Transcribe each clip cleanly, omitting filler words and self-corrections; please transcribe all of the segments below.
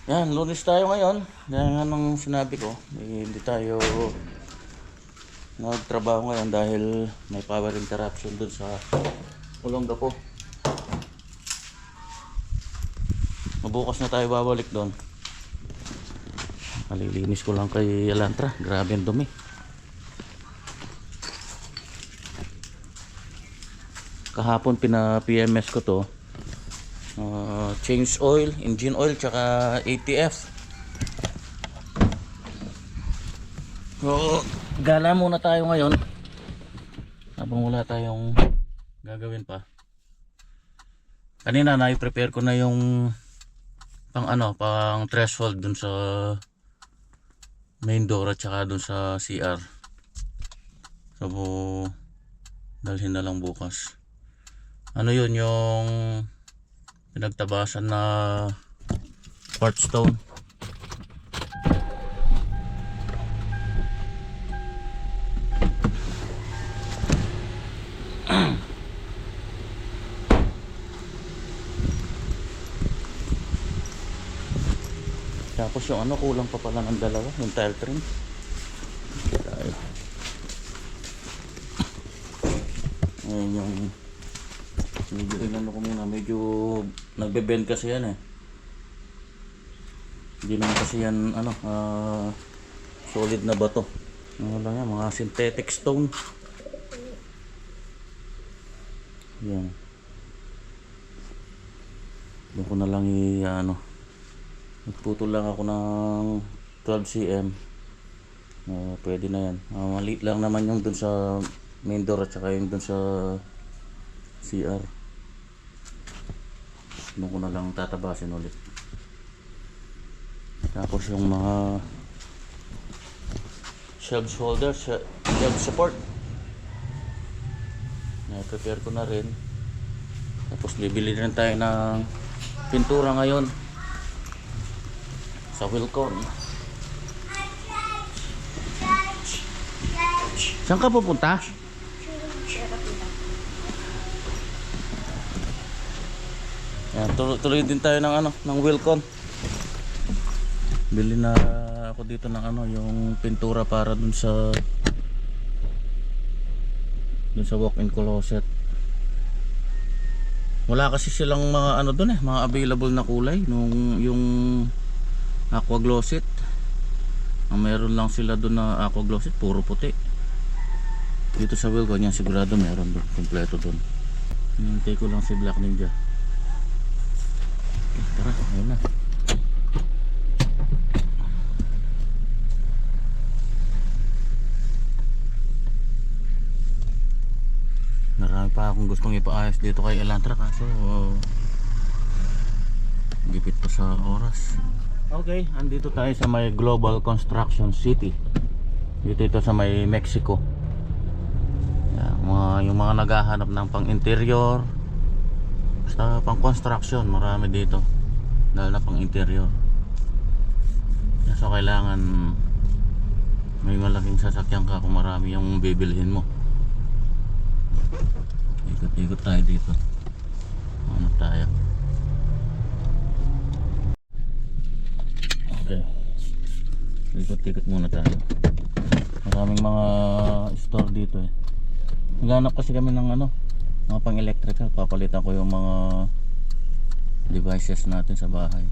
Yan, Lunes tayo ngayon. Dahil nga nung sinabi ko, hindi tayo nagtrabaho ngayon dahil may power interruption dun sa Olonga po. Mabukas na tayo babalik doon. Malilinis ko lang kay Elantra. Grabe ang dumi. Kahapon pina-PMS ko to. Change oil, engine oil, tsaka ATF. So, gala muna tayo ngayon. Habang wala tayong gagawin pa. Kanina na-prepare ko na yung pang threshold dun sa main door at tsaka dun sa CR. So, dalhin na lang bukas. Ano yun yung pinagtabasan na part stone. Tapos yung kulang pa pala ng dalawa, yung tile trim. Ayun yung medyo tingnan ko muna, medyo nagbe-bend kasi yan eh. Hindi naman kasi yan solid na bato. Ano lang yan, mga synthetic stone. Yan. Doon ko na lang nagputol lang ako ng 12 cm. Pwede na yan. Maliit lang naman yung dun sa main door at saka yung dun sa CR. Doon ko na lang tatabasin ulit. Tapos yung mga shelf holder, shelf support, prepare ko na rin. Tapos bibili rin tayo ng pintura ngayon sa Wilcon. Saan ka pupunta? Yan, tuloy din tayo ng Wilcon. Bili na ako dito ng yung pintura para dun sa walk-in closet. Wala kasi silang mga dun mga available na kulay yung aqua glossy. Meron lang sila dun na aqua glossy, puro puti. Dito sa Wilcon yan sigurado meron dun, kompleto dun. Hintay ko lang si Black Ninja. Tara, ayun na. Marami pa akong gustong ipaayos dito kay Elantra kaso gipit pa sa oras. Okay, andito tayo sa may Global Construction City. Dito ito sa may Mexico. Yung mga naghahanap ng pang interior, basta pang construction, marami dito. Dahil na pang interior. So kailangan may malaking sasakyan ka kung marami yung bibilhin mo. Ikot-ikot tayo dito. Ano tayo? Okay. Ikot-ikot muna tayo. Maraming mga store dito eh. Naghanap kasi kami ng mga pang electrical. Papalitan ko yung mga devices natin sa bahay,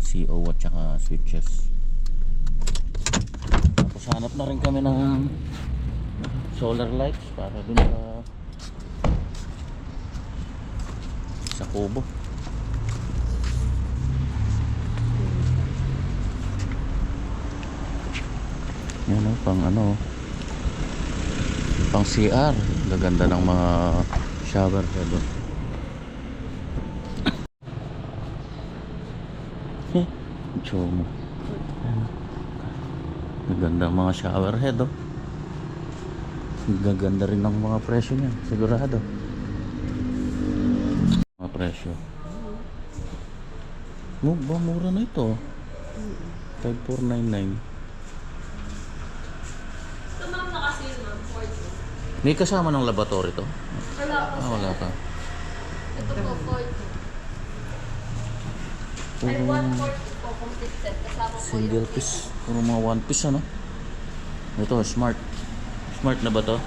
CO at saka switches. Tapos hanap na rin kami ng solar lights para dun sa kubo. Yan pang CR. Gaganda ng mga shower head doon. Chomo. Gaganda mga shower head Gaganda rin ng mga presyo niyan, sigurado. Mga presyo. Mura na ito. 5499. May kasama ng laboratory to? Wala pa. Wala pa. Ito po, 40. Ay, 140 po. po, complete set. Kasama po Single yung piece. Puro mga one piece ano. Ito, smart. Smart na ba to?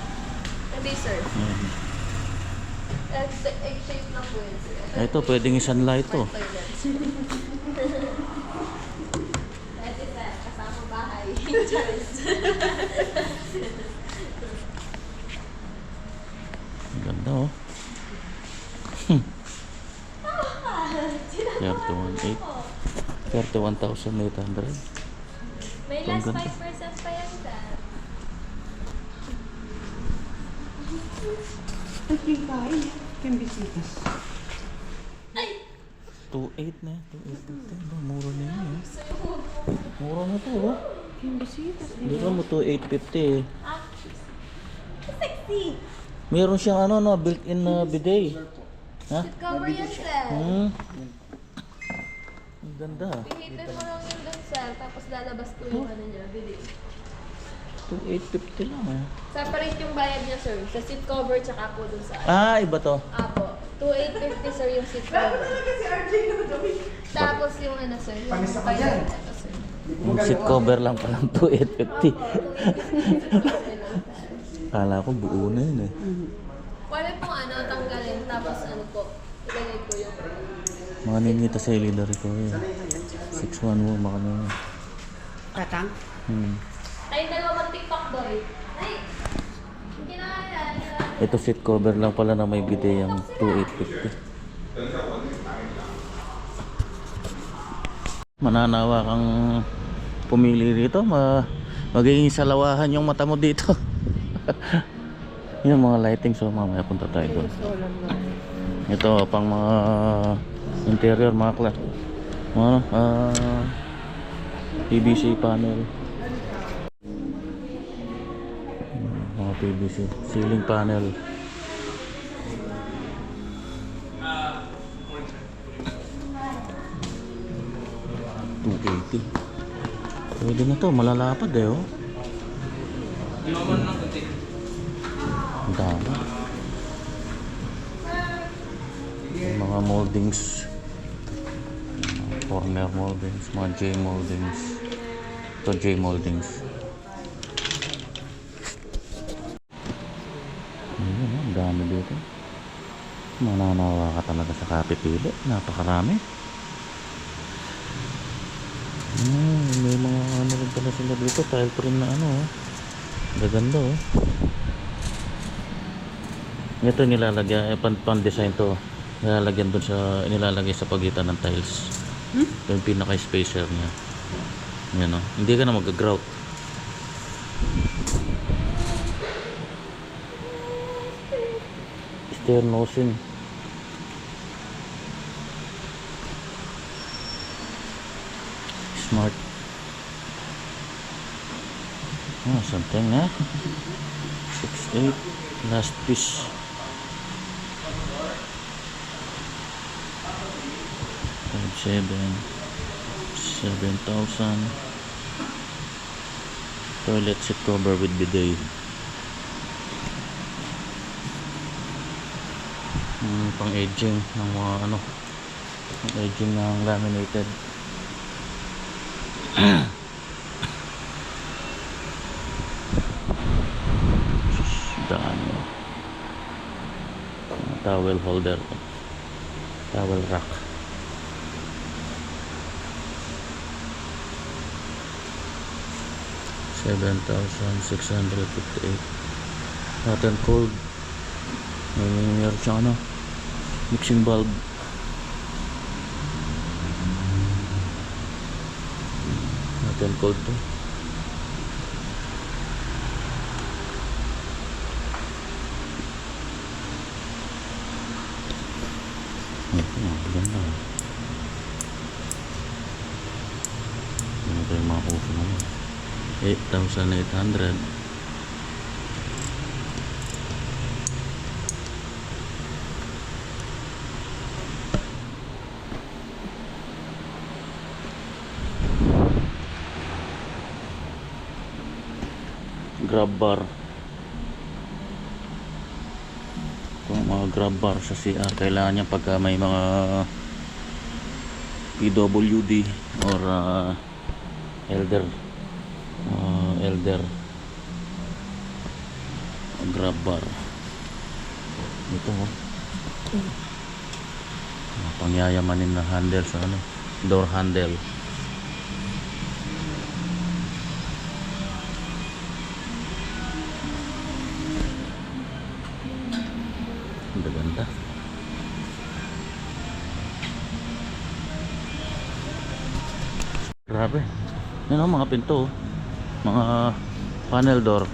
Hindi, sir. Ayan. Egg-shape na po yun, sir. Ito, pwedeng isanla ito. Smart toilet. Pwede, sir. Kasama bahay. Choice. Ang ganda oh. 31,800. May Ang last ganda. 5% pa yan, sir. Can visitas. 2,800 na. 2,850. Mura na yun eh. Mura na to oh. Can visitas. Di ba mo 2,850 eh. Ah, sexy. Meron siyang ano no, built-in na bidet. Ha? Cover yan, sir. Ang ganda. Pihipin mo lang yung dun, sir. Tapos lalabas ko yung ano niya, bilis. 2,850 lang eh. Separate yung bayad niya, sir. Sa seat cover tsaka po dun sa Ah, iba to. Apo. 2,850, sir, yung seat cover. Tapos yung ano, sir, yung Panisa ka toilet, dyan. ano, sir. Yung seat cover lang palang 2,850. Kala ko buo na yun eh. Pwede pong ano, tanggalin. Tapos ano po, ilagay po yung... Mga ninita sa ilidari ko eh. 611 mga na yun. Tatang? Ay, dalawang tiktok boy. Ay! Hindi na kaya. Ito seat cover lang pala na may bidet yung 2,850. Mananawa kang pumili rito, magiging salawahan yung mata mo dito. Yung mga lighting, so mamaya punta tayo doon. Ito pang mga interior, mga class. Mga PVC panel. Mga PVC ceiling panel. $280. Pwede na to, malalapad eh oh. Ang dami. Mga moldings, corner moldings, mga J moldings. Ito J moldings. Ayun, ang dami dito. Mananawa ka talaga sa kapipili. Napakarami. May mga ano rin pala sila dito. Tile print na ano oh. Gaganda oh. Ito nilalagyan, pan-design to. Nilalagyan dun sa, nilalagay sa pagitan ng tiles. Ito yung pinaka-spacer niya. Yan oh. Hindi ka na mag-grout. Sternosin. Smart. Oh, something na. 6,800. Last piece. 7,000. Toilet seat cover with bidet. Pang aging ng mga ano, pang aging ng laminated. Dami. Towel holder, towel rack. $7,658. Hot and cold. Meron siyang ano, mixing bulb. Hot and cold to. Ganda. Ito yung mga uso naman. 8,800. Grab bar. Kung mga grab bar sa CR, kailangan niya pagka may mga PWD or elder grab bar. Ito pangyayamanin na handle sa ano, door handle. Ganda. Grabe. Yan ang mga pinto, mga panel door.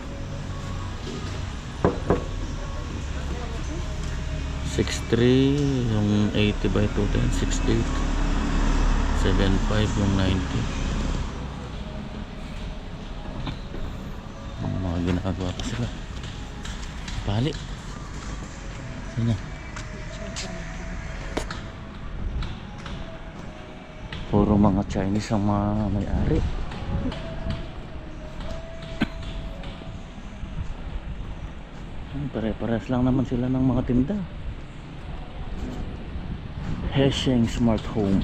6.3 yung 80 by 210, 6.8, 7.5 yung 90. Ang mga ginagawa pa sila. Pali. Sino? Puro mga Chinese ang mga may-ari. Pare-pares lang naman sila ng mga tinda. Hesheng Smart Home.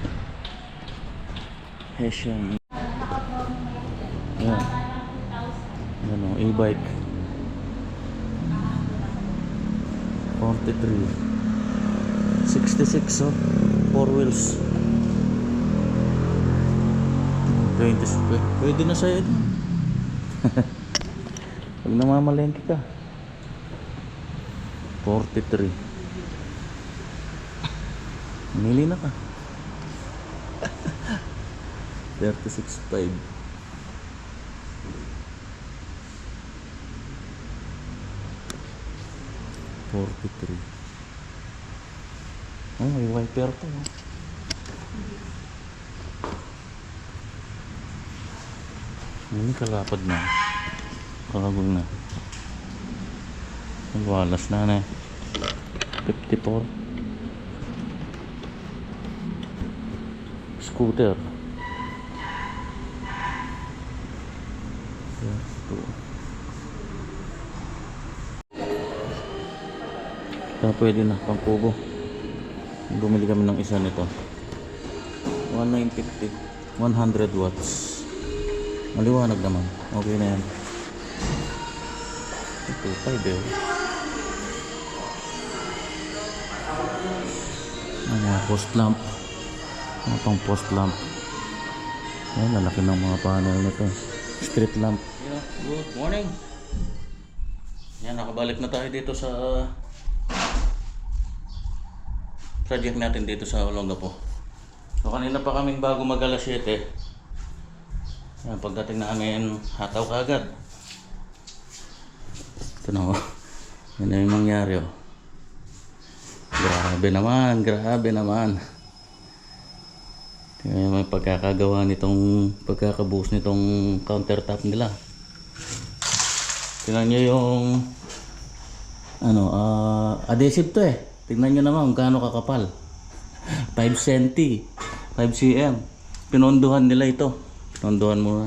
Hesheng. Yan. Ano, e-bike. 43. 66 oh. 4 wheels. 20. Pwede na sa'yo din. Pag namamalengke ka. 43. Mili na ka. 36.5. Oh, may wiper to. Ini kalapad na. Kagong na. Walas na. 54. Scooter. Ito pwede na pang kubo. Bumili kami ng isa nito. 1950. 100 watts. Maliwanag naman. Okay na yan. Ito 5 eh. Mga post lamp. Mga pang post lamp. Ayan, lalaki ng mga panel nito. Street lamp. Yeah, good morning. Yan, nakabalik na tayo dito sa project natin dito sa Olongapo. So kanina pa kaming bago mag alas 7. Yan, pagdating namin hataw kagad. Ito na oh. Yan na yung mangyari oh. Grabe naman. Kaya may pagkakagawa nitong pagkakabuhos nitong countertop nila. Tingnan nyo yung adhesive to eh. Tingnan nyo naman kung gaano kakapal. 5 cm. Pinondohan nila ito. Pinondohan mo.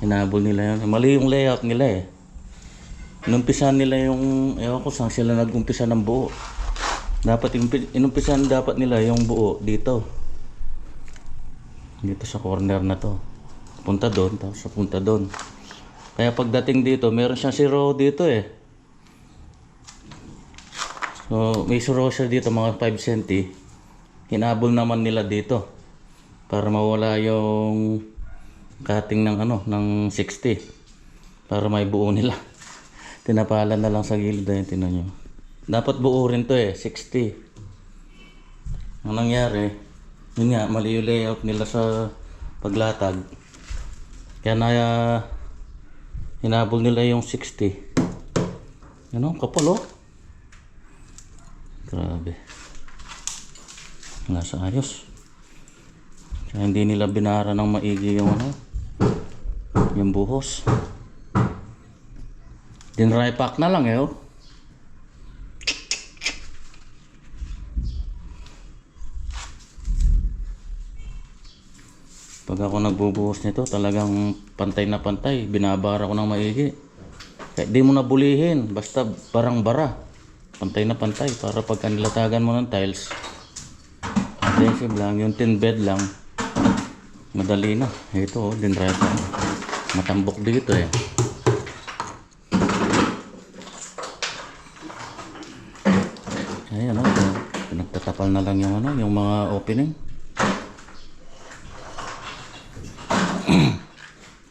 Hinabol nila yun. Mali yung layout nila eh. Inumpisan nila yung, ewan ko saan sila nag-umpisa ng buo. Dapat inumpisan dapat nila yung buo dito. Dito sa corner na to. Punta doon, tapos punta doon. Kaya pagdating dito, meron siyang zero dito eh. So, may zero siya dito mga 5 cm. Hinabol naman nila dito para mawala yung cutting ng ng 60 para may buo nila. Tinapalan na lang sa gilid ayun, tingnan nyo. Dapat buo rin to eh, 60. Ang nangyari, yun nga, mali yung layout nila sa paglatag. Kaya hinabol nila yung 60. Ano, kapal oh. Grabe. Wala sa ayos. Kaya hindi nila binara ng maigi yung yung buhos. Dinry pack na lang eh oh. Pag ako nagbubuhos nito, talagang pantay na pantay. Binabara ko ng maigi. Kaya di mo na bulihin. Basta barang-bara. Pantay na pantay. Para pagka nilatagan mo ng tiles, Expensive lang. Yung 10 bed lang. Madali na. Ito, din rata. Matambok dito eh. Ayan o. Pinagtatapal na lang yung ano, yung mga opening.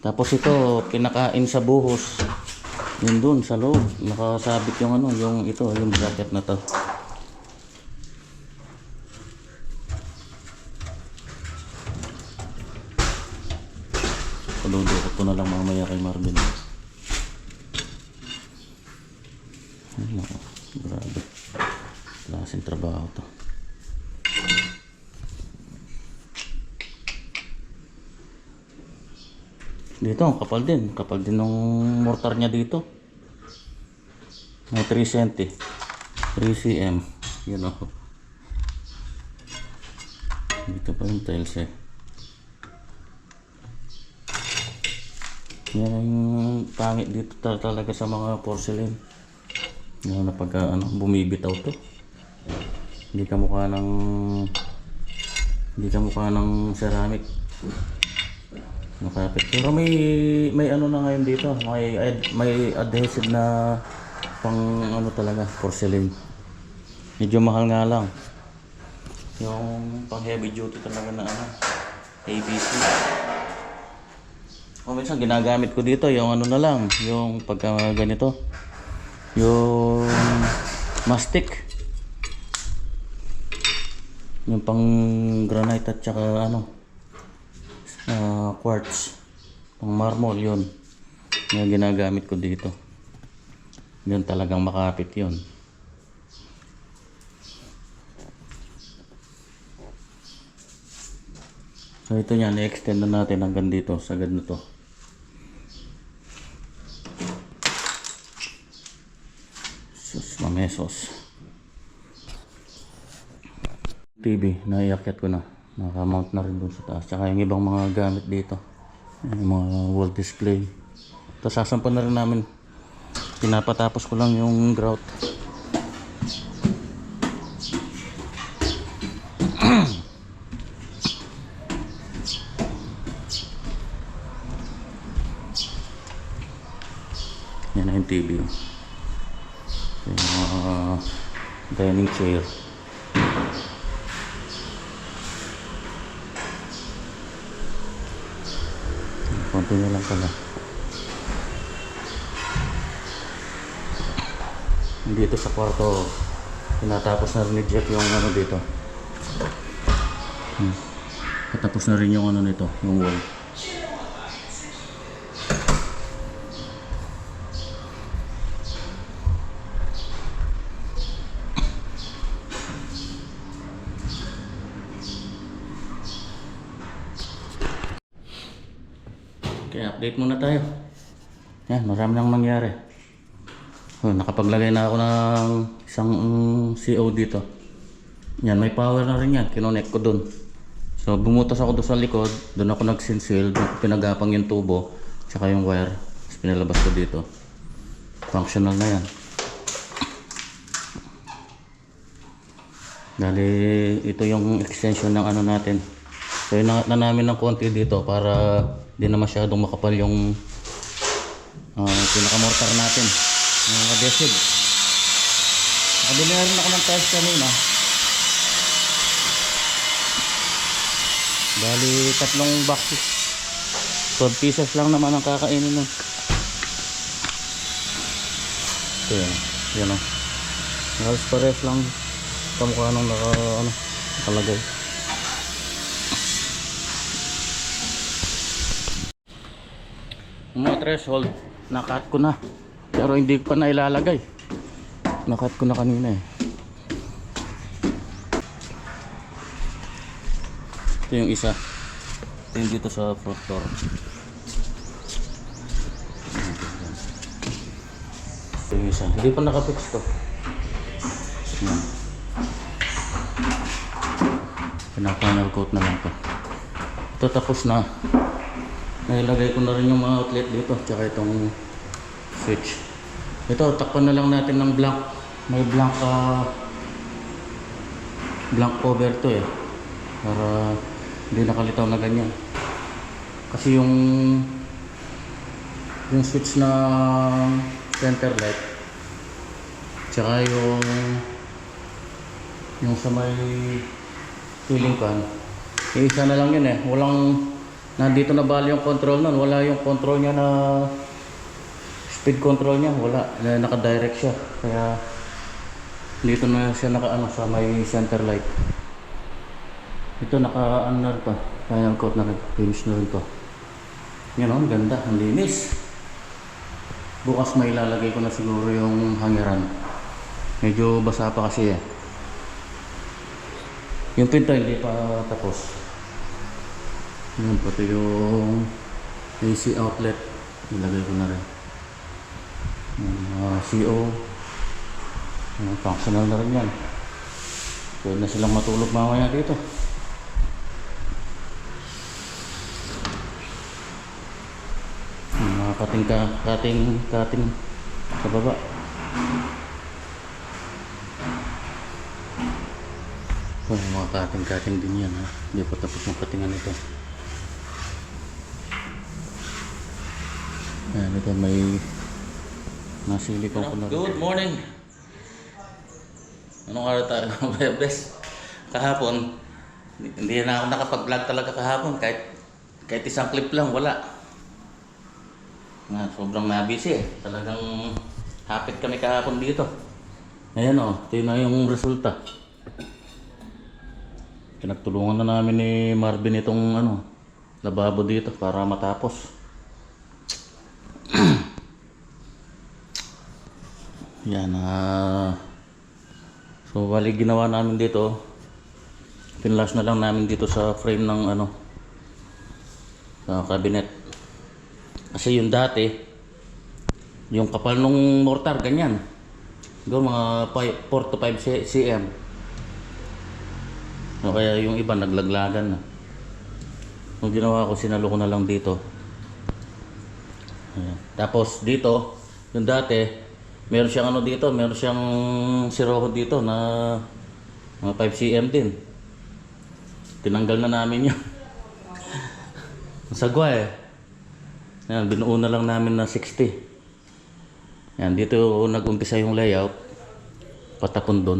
Tapos ito, pinakain sa buhos. Yun dun sa loob. Nakasabit yung ano, yung ito, yung bracket na to. Paludukot ko na lang mamaya kay Marvin. Ay nako, grabe. Klaseng trabaho to. Dito, ang kapal din. Kapal din ng mortar niya dito. May 3 cm. 3 cm. Yun o. Dito pa yung tiles eh. Yan ang pangit dito talaga sa mga porcelain. Yan na pagka bumibitaw to. Hindi ka mukha ng ceramic. Nakapit. Pero may ano na ngayon dito. May adhesive na pang ano talaga, porcelain. Medyo mahal nga lang. Yung pang heavy duty talaga na ABC. O minsan ginagamit ko dito yung ano na lang, yung pagka ganito. Yung mastic. Yung pang granite at saka quartz. Pang marmol yun. Yung ginagamit ko dito. Yun talagang makapit yun. So ito niya, na-extend na natin hanggang dito, sagad na to. Sus, mamesos. TV, naiakyat ko na. Naka-mount na rin doon sa taas. Tsaka yung ibang mga gamit dito. Yung mga wall display. Tapos sasampan na rin namin. Pinapatapos ko lang yung grout. Yan na yung TV. Yung dining chair. Konti na lang pala. Dito sa kwarto, tinatapos na rin ni Jeff yung ano dito. Patapos na rin yung ano nito, yung wall. Okay, update muna tayo. Yan, marami nang nangyari. Nakapaglagay na ako ng isang CO dito. Yan, may power na rin yan. Kinonek ko dun. So, bumutas ako doon sa likod. Doon ako nagsinsil. Doon pinagapang yung tubo. Tsaka yung wire. Tapos pinalabas ko dito. Functional na yan. Dali, ito yung extension ng ano natin. So, inangat na namin ng konti dito para di na masyadong makapal yung pinakamortar natin. Yung adhesive. Nakabili na rin ako ng tiles kanina. Bali, 3 boxes. 12 pieces lang naman ang kakainin nun. Ito yan. Yan o. Halos pares lang kamukha nung nakalagay. Yung mga threshold, nakat ko na. Pero hindi ko pa na ilalagay. Nakat ko na kanina eh. Ito yung isa. Ito yung dito sa front door. Ito yung isa. Hindi pa nakapix to. Yan. Pina-final coat na lang to. Ito tapos na. Nailagay ko na rin yung mga outlet dito. Tsaka itong switch. Ito, takpan na lang natin ng blank. May blank cover to eh. para hindi nakalitaw na ganyan. Kasi yung switch na center light tsaka yung sa may ceiling fan, isa na lang yun eh. Walang, nandito na bali yung control nun. Wala yung control niya na speed control niya, wala, naka-direct siya. Kaya dito na siya naka-ano sa may center light. Ito naka-ano na rin pa, final coat na rin, finish na rin to. Yan o, ang ganda, ang linis. Bukas may ilalagay ko na siguro yung hangiran. Medyo basa pa kasi eh. Yung pinto hindi pa tapos. Yan, pati yung AC outlet ilagay ko na rin. CO functional na rin yan. Pwede na silang matulog mamaya dito. Mga kating sa baba. Mga kating din yan ha. Hindi pa tapos yung katingan ito. Ayan, ito may nasilikon ko na rin. Good morning! Anong araw tayo? Best. Kahapon, hindi na ako nakapag-vlog talaga kahapon. Kahit isang clip lang, wala. Sobrang nabisi eh. Talagang hapit kami kahapon dito. Ayan o, ito na yung resulta. Pinagtulungan na namin ni Marvin itong lababo dito para matapos. Yan so bali ginawa namin dito, pinlash na lang namin dito sa frame ng sa cabinet. Kasi yung dati, yung kapal nung mortar ganyan. Doon mga 4 to 5 cm. So, kaya yung iba naglaglagan na. Nung ginawa ko, sinalo ko na lang dito. Ayan. Tapos dito, yung dati, meron siyang dito, meron siyang siroho dito na mga 5 cm din. Tinanggal na namin yun. Sagwa eh. Ayan, binuo na lang namin na 60. Ayan, dito nag-umpisa yung layout. Patapon doon.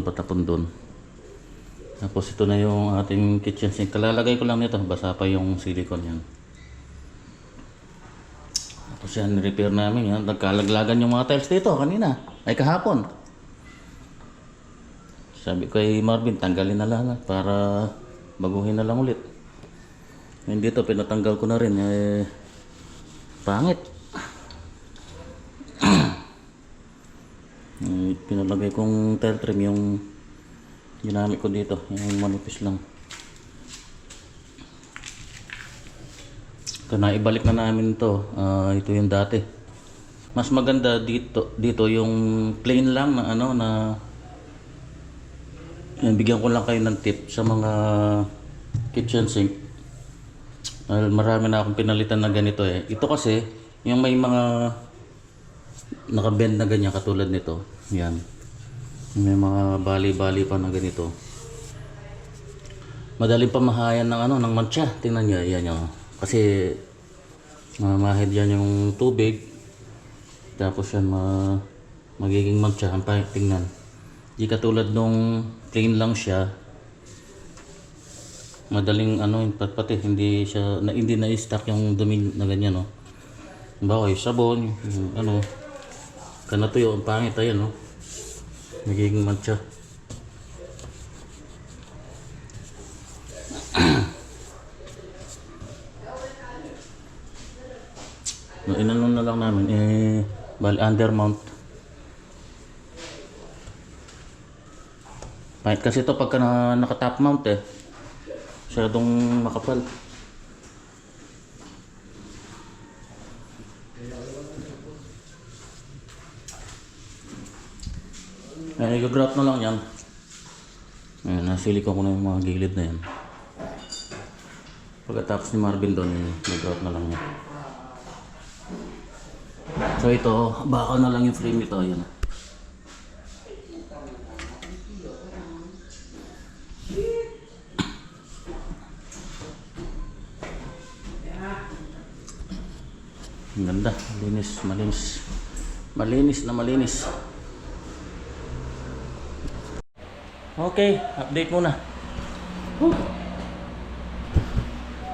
Tapos ito na yung ating kitchen sink. Kalalagay ko lang nito, basa pa yung silicone yan. Tapos yan, repair namin yan. Nagkalaglagan yung mga tiles dito kanina. Ay kahapon. Sabi ko kay Marvin, tanggalin na lang para baguhin na lang ulit. Ngayon dito, pinatanggal ko na rin. Pangit. Pinalagay kong tile trim yung ginamit ko dito, yung manipis lang. Ito na, ibalik na namin to. Ito yung dati. Mas maganda dito yung plain lang na yan, bigyan ko lang kayo ng tip sa mga kitchen sink. Marami na akong pinalitan na ganito eh. Ito kasi, yung may mga nakabend na ganyan katulad nito. Yan. May mga bali-bali pa na ganito. Madaling pamahayan ng ng mancha. Tingnan niyo, yan yung. Kasi mamahid yan yung tubig. Tapos yan magiging mancha. Ang tingnan. Di katulad nung plain lang siya. Madaling pati hindi na-stack yung dumi na ganyan no. Bawa yung sabon, yung kanatuyo, ang pangit ayan no. Nagiging mancha. Inano na lang namin bali undermount. Pahit kasi ito pagka naka-top mount masyadong makapal. I-grout na lang yan. Ayan, nasilikon ko na yung mga gilid na yan. Pagkatapos ni Marvin doon, i-grout na lang yan. So ito, bakal na lang yung frame ito. Ayan. Ang ganda, malinis na malinis. Okay, update muna.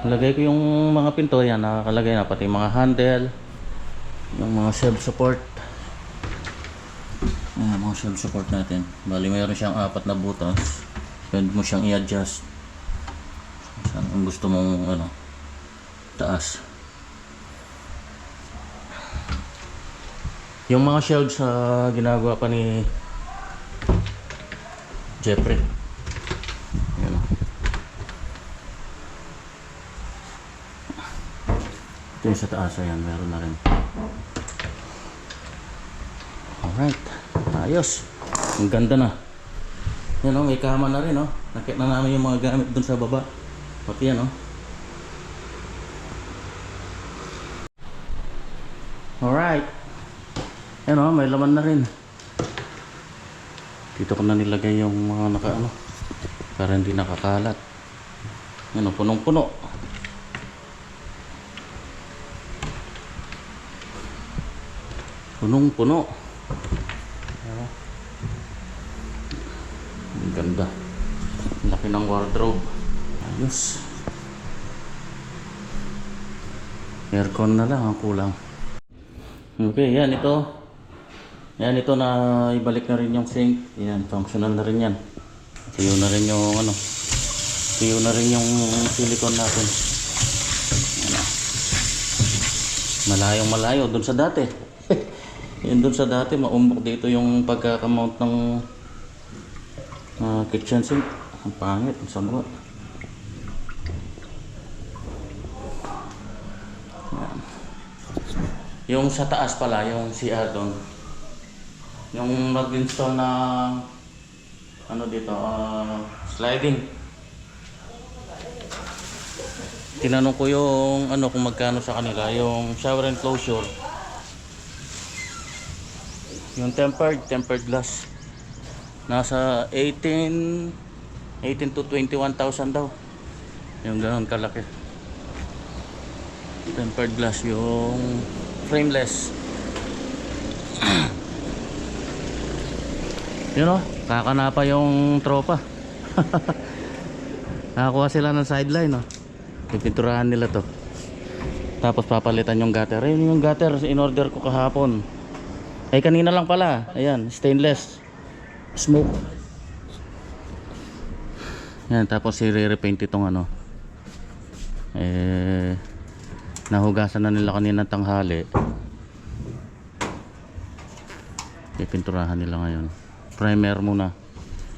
Lagay ko yung mga pinto, yan nakakalagay na, pati mga handle, yung mga shelf support. Ayan, mga shelf support natin. Bali mayroon siyang 4 na butas. Pwede mo siyang i-adjust saan ang gusto mong taas. Yung mga shelves ginagawa pa ni Jeffrey. Ayan. Ito yung sa taas, ayan, meron na rin. Alright, ayos. Ang ganda na. Yan may kama na rin Nakita na namin yung mga gamit dun sa baba. Pati yan Alright. Yan may laman na rin. Dito ko na nilagay yung mga para hindi nakakalat. Yan punong-puno. Punong-puno. Ang ganda. Ang laki ng wardrobe. Ayos. Aircon na lang ang kulang. Okay, yan ito. Yan ito na ibalik na rin yung sink. Yan, functional na rin yan. Tuyo na rin yung tuyo na rin yung silicone natin. Malayong malayo dun sa dati. Yun dun sa dati, maumbok dito yung pagkakamount ng kitchen sink. Ang pangit, ang sama. Yung sa taas pala, yung CR doon. Yung mag-install na dito, sliding. Tinanong ko yung kung magkano sa kanila, yung shower enclosure. Yung tempered glass. Nasa 18 to 21,000 daw. Yung ganoon kalaki. Tempered glass, yung frameless. Yun kakanapa yung tropa. Nakakuha sila ng sideline pipinturahan nila to. Tapos papalitan yung gutter. Ayun yung gutter in order ko kahapon. Ay kanina lang pala. Ayan, stainless. Smoke. Yan, tapos i-repaint itong nahugasan na nila kanina tanghali. Pipinturahan nila ngayon. Primer muna.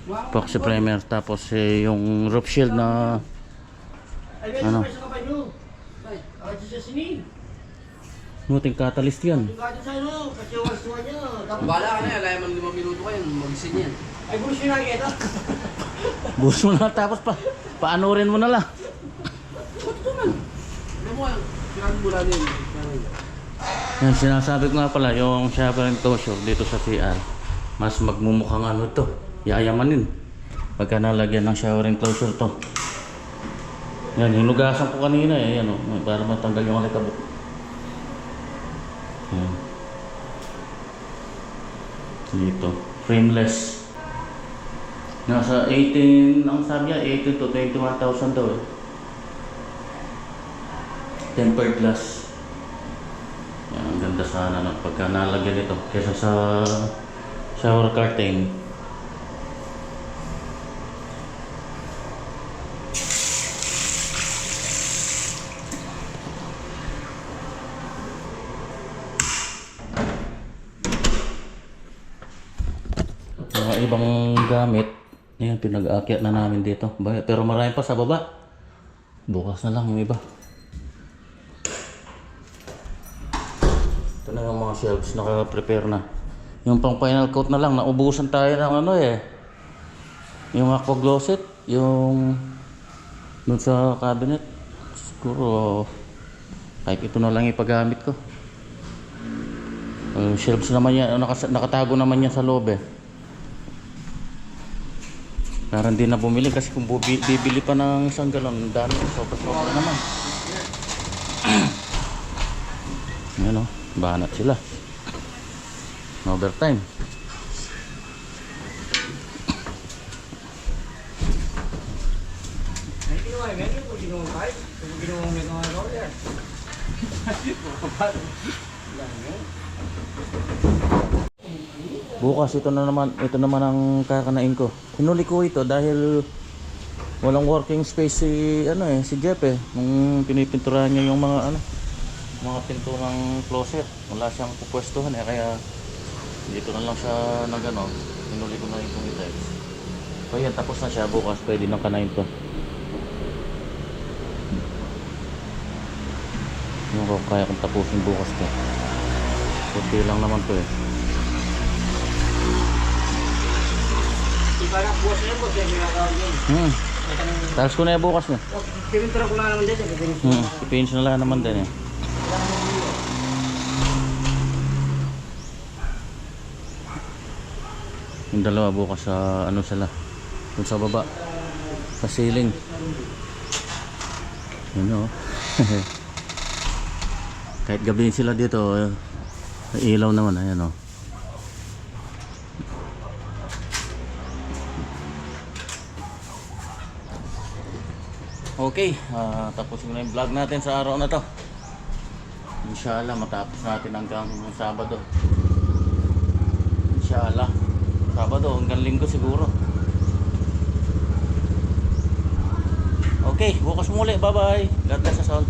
Epoxy primer, tapos yung roof shield na muting catalyst yan. Bala ka na yan, kaya man 5 minuto kayo, mag-isin yan. Ay, bullshit na kita. Buhos mo na, tapos paanurin mo na lang. Ano mo yan? Pinagmula na yun. Yan, sinasabi ko nga pala, yung shower enclosure dito sa CR, mas magmumukhang to, yayamanin. Pagka nalagyan ng shower enclosure to. Yan, hinugasan ko kanina yan para matanggal yung alikabok. Yan. Dito, frameless. Nasa 18, ang sabi niya, 18 to 21,000 daw Tempered glass. Yan, ang ganda sana pagka nalagyan ito kesa sa shower curtain. Mga ibang gamit, yan pinag-aakyat na namin dito. Pero marami pa sa baba. Bukas na lang yung iba. Ito na yung mga shelves, naka-prepare na. Yung pang final coat na lang, naubusan tayo ng yung aqua glossette, yung dun sa cabinet. Siguro kahit ito na lang ipagamit ko. Shelves naman yan, nakatago naman yan sa loob Parang hindi na bumili kasi kung bibili pa ng isang galon, dami, sobra naman. Ayan o, banat sila. Overtime. Bukas ito naman ang kakanain ko. Hinuli ko ito dahil walang working space si Jeff nung pinipinturahan niya yung mga pinto ng closet. Wala siyang pupwestuhan kaya dito na lang siya hinuli ko na itong items. So yan, tapos na siya. Bukas pwede nang kanain to. Yung ko kaya kong tapusin bukas to. Kunti lang naman to Ibarat buwas na boss, yung ginagawa yun. Tapos ko na yung bukas na. Pinintara ko na naman din. Ipins na lang naman din Yung dalawa bukas sa sila. Dun sa baba. Sa ceiling. Yun Kahit gabihin sila dito, ilaw naman. Ayan Okay, tapusin na yung vlog natin sa araw na to. Inshallah matapos natin hanggang Sabado. Inshallah Sabado hanggang Linggo siguro. Okay, bukas muli. Bye bye. God bless us all.